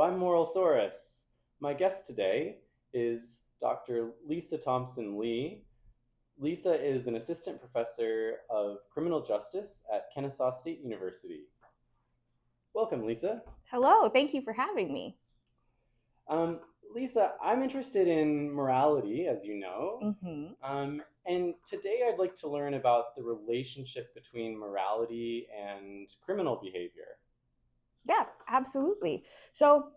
I'm Moral Saurus. My guest today is Dr. Lisa Thompson Lee. Lisa is an assistant professor of criminal justice at Kennesaw State University. Welcome, Lisa. Hello, thank you for having me. Um, Lisa, I'm interested in morality, as you know. hmm And today I'd like to learn about the relationship between morality and criminal behavior. Yeah, absolutely. So,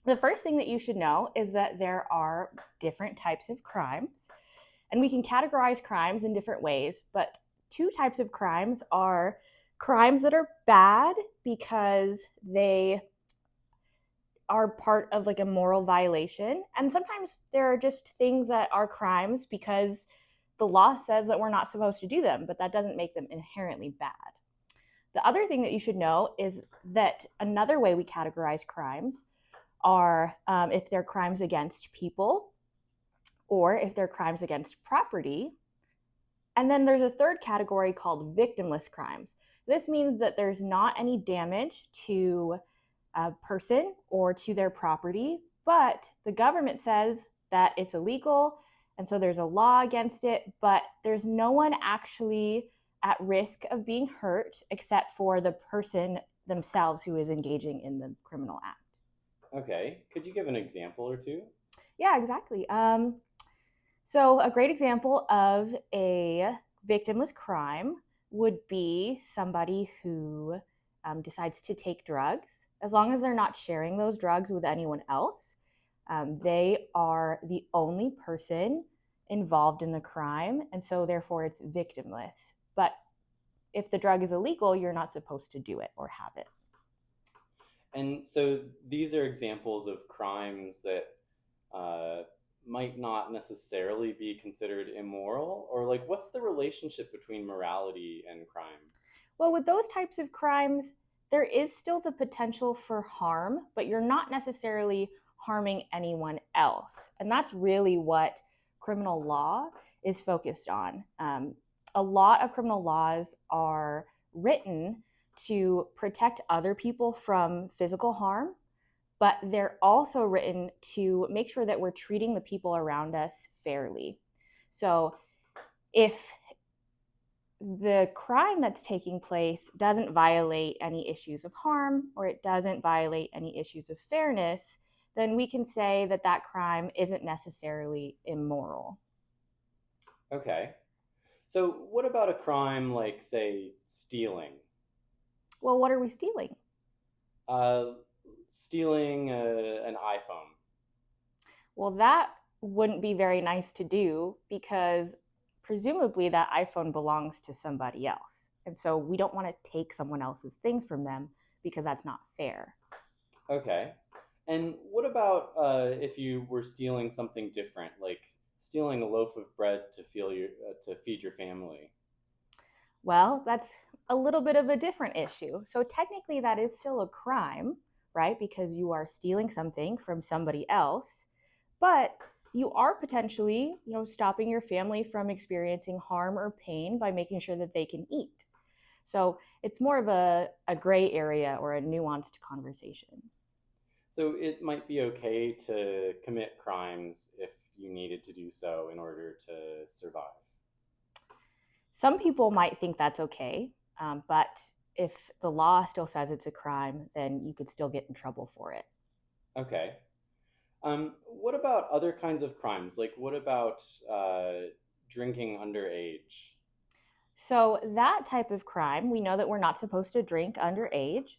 the first thing that you should know is that there are different types of crimes, and we can categorize crimes in different ways, but two types of crimes are crimes that are bad because they are part of like a moral violation, and sometimes there are just things that are crimes because the law says that we're not supposed to do them, but that doesn't make them inherently bad. The other thing that you should know is that another way we categorize crimes are if they're crimes against people or if they're crimes against property. And then there's a third category called victimless crimes. This means that there's not any damage to a person or to their property, but the government says that it's illegal, and so there's a law against it, but there's no one actually at risk of being hurt except for the person themselves who is engaging in the criminal act. Okay, could you give an example or two? Yeah, exactly. So a great example of a victimless crime would be somebody who decides to take drugs. As long as they're not sharing those drugs with anyone else, they are the only person involved in the crime, and so therefore it's victimless. But if the drug is illegal, you're not supposed to do it or have it. And so these are examples of crimes that uh, might not necessarily be considered immoral, or like what's the relationship between morality and crime? Well, with those types of crimes, there is still the potential for harm, but you're not necessarily harming anyone else. And that's really what criminal law is focused on. A lot of criminal laws are written to protect other people from physical harm, but they're also written to make sure that we're treating the people around us fairly. So if the crime that's taking place doesn't violate any issues of harm or it doesn't violate any issues of fairness, then we can say that that crime isn't necessarily immoral. Okay. So what about a crime like, say, stealing? Well, what are we stealing? Uh, Stealing an iPhone. Well, that wouldn't be very nice to do because presumably that iPhone belongs to somebody else. And so we don't want to take someone else's things from them because that's not fair. Okay. And what about if you were stealing something different, like stealing a loaf of bread to feed your family? Well, that's a little bit of a different issue. So technically that is still a crime, right? Because you are stealing something from somebody else, but you are potentially, stopping your family from experiencing harm or pain by making sure that they can eat. So it's more of a gray area or a nuanced conversation. So it might be okay to commit crimes if you needed to do so in order to survive. Some people might think that's okay, but if the law still says it's a crime, then you could still get in trouble for it. Okay. What about other kinds of crimes? Like, what about drinking underage? So, that type of crime, we know that we're not supposed to drink underage.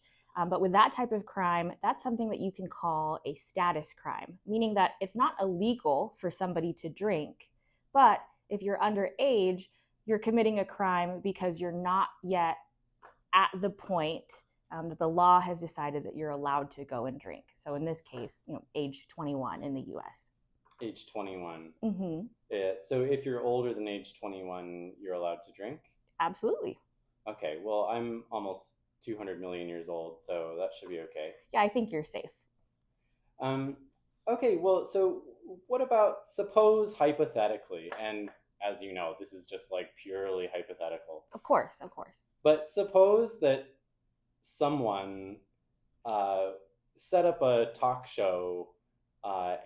But with that type of crime, that's something that you can call a status crime, meaning that it's not illegal for somebody to drink. But if you're underage, you're committing a crime because you're not yet at the point that the law has decided that you're allowed to go and drink. So in this case, age 21 in the US. Age 21. Mm-hmm. So if you're older than age 21, you're allowed to drink? Absolutely. Okay, well, I'm almost 200 million years old, so that should be okay. Yeah, I think you're safe. Um, okay, well, so what about suppose hypothetically, and as you know, this is just like purely hypothetical, Of course, of course. but suppose that someone uh, set up a talk show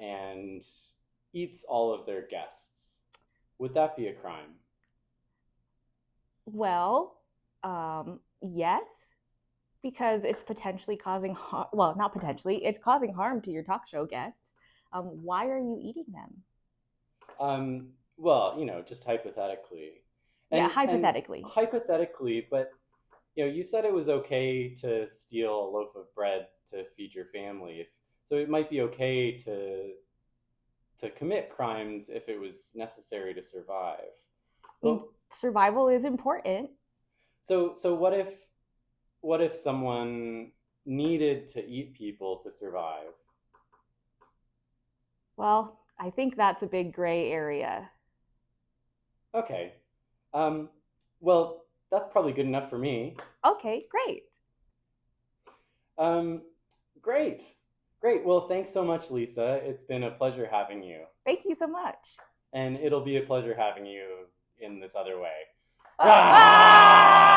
and eats all of their guests, would that be a crime? Well, yes, because it's potentially causing harm. Well, not potentially, it's causing harm to your talk show guests. Why are you eating them? Well, just hypothetically, Yeah, and hypothetically. hypothetically, but you said it was okay to steal a loaf of bread to feed your family. If so, it might be okay to commit crimes if it was necessary to survive. I mean, But survival is important. so what if someone needed to eat people to survive? Well, I think that's a big gray area. Okay. Um, well, that's probably good enough for me. Okay, great. Um, great. Great. Well, thanks so much, Lisa. It's been a pleasure having you. Thank you so much. And it'll be a pleasure having you in this other way. Ah!